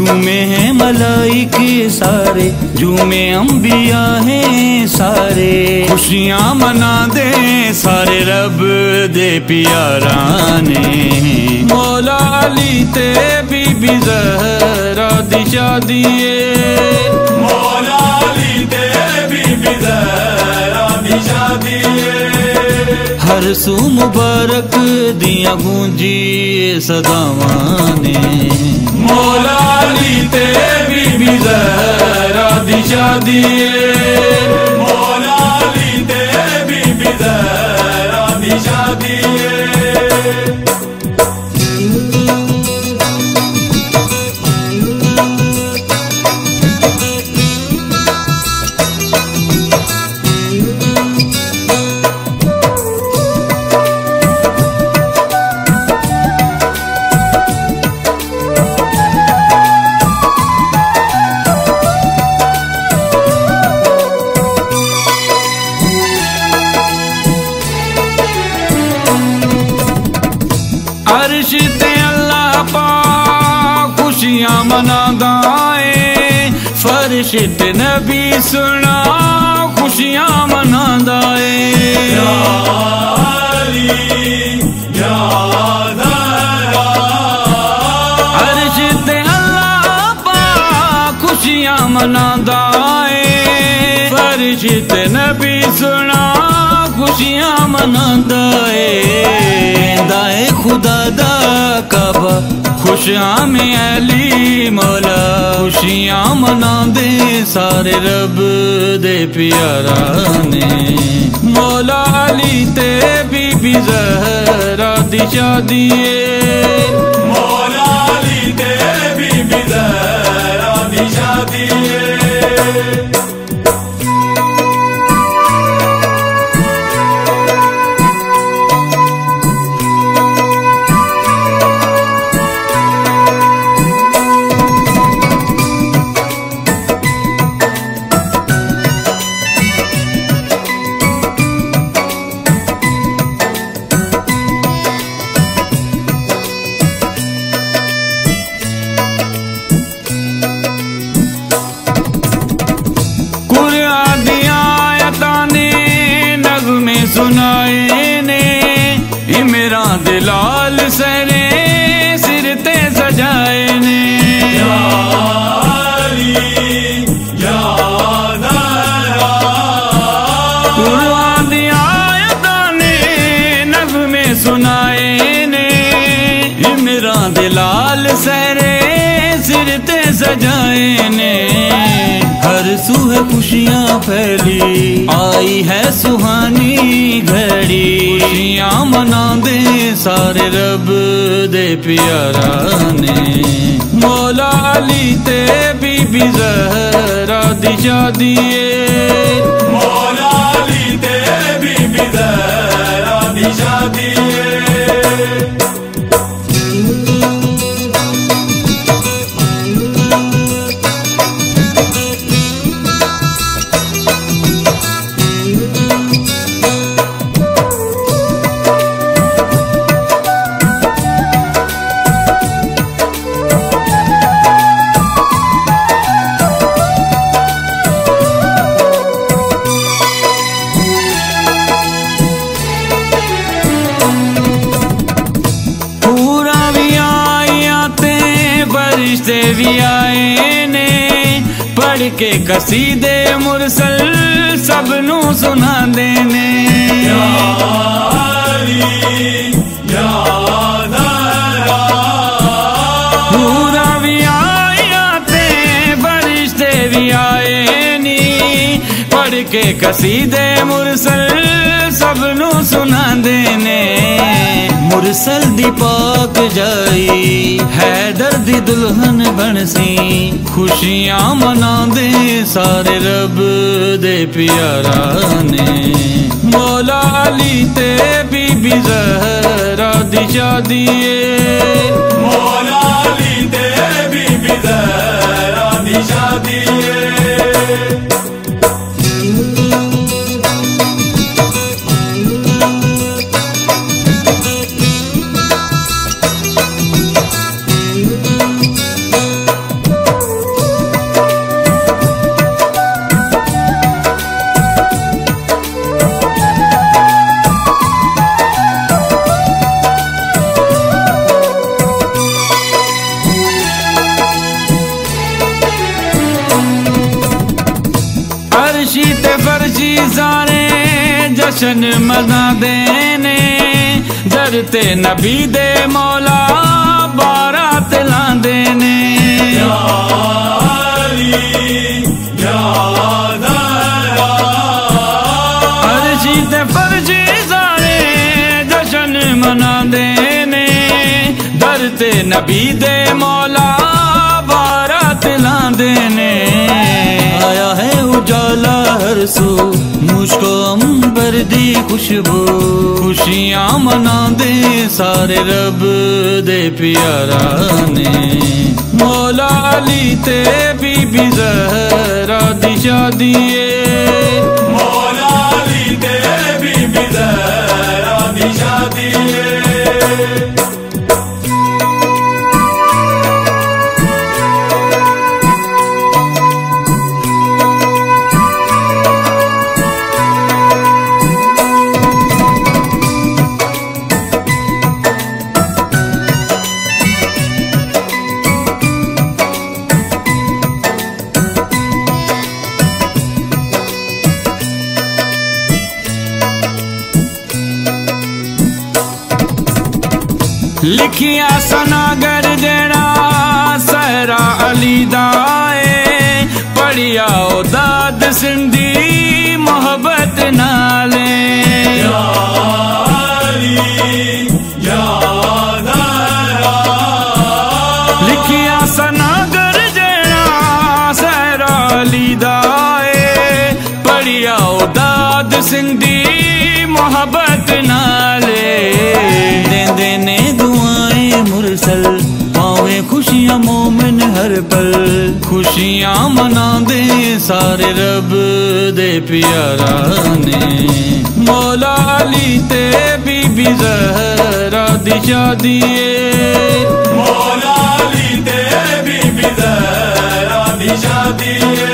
झूमे हैं मलाइके सारे, झूमे अंबिया हैं सारे। खुशियाँ मना दे सारे रब दे प्यारा ने। मौला अली ते बीबी ज़हरा दी शादी है, मौला अली ते बीबी ज़हरा दी शादी है। हर सू मुबारक दिया गूंजी सदावां ने। मौला अली ते बीबी ज़हरा दी शादी है, मौला अली ते बीबी ज़हरा दी शादी है। अर्श ते अल्लाह पाक खुशियाँ मनादा है, फर्श ते नबी सुना खुशियाँ मनादा है। या अली या ज़हरा, अर्श ते अल्लाह पाक खुशियाँ मनादा है, फर्श ते नबी सुना खुशियाँ मनादा है। दाए खुदा दा काबा खुशियाँ में अली मौला, खुशियाँ मना दे सारे रब दे प्यारा ने। मौला अली ते बीबी ज़हरा दी शादी है, मौला अली ते बीबी ज़हरा दी शादी है। सुनाए ने इमरान दिलाल सरे सिर ते सजाए ने। या अली या ज़हरा, कुरान दी आयतां ने नग़्मे सुनाए ने इमरान दिलाल सरे सिर ते सजाए ने। हर सूह खुशियाँ फैली आई है सुहानी घड़ी, खुशियाँ मना दे सारे रब दे प्यारा ने। मौला अली ते बीबी ज़हरा दी शादी है, मौला अली ते बीबी ज़हरा दी शादी है। फरिश्ते भी आए ने पढ़ के कसीदे मुरसल सबनू सुना देने। या अली या ज़हरा, पूरा भी आया ते फरिश्ते भी आए नी पढ़ के कसीदे मुरसल सबनू सुना देने। मुरसल दी पाक जाई हैदर दी दुल्हन बनसी, खुशियाँ मना दे सारे रब दे प्यारा ने। मौला अली ते बीबी ज़हरा दी शादी है, मौला अली ते बीबी ज़हरा दी शादी है। सारे जश्न मनांदे ने, दर ते नबी दे मौला बारात लांदे ने। या अली या ज़हरा, अर्शी ते फर्जी सारे जश्न मनांदे ने, दर ते नबी दे मौला बारात लांदे ने। आया है उजाला हर सू, मुझको अंबर दी खुशबू, खुशियां मनांदे सारे रब दे प्यारा ने। मौला अली ते बीबी ज़हरा दी शादी है, मौला अली ते बीबी ज़हरा दी शादी है। लिखिया सनागर जेड़ा सहरा अली दाए, पढ़िया दाद सिंधी मोहब्बत नाले। या अली या ज़हरा, लिखिया सनागर जेड़ा सहरा अली दाए, पढ़िया दाद सिंधी मोहब्बत नाले। देंदे ने दुआएं मुरसल, पावे खुशियां मोमिन हर पल, खुशियां मनांदे सारे रब दे प्यारा ने। मौला अली ते बीबी ज़हरा दी शादी है, मौला अली ते बीबी ज़हरा दी शादी है।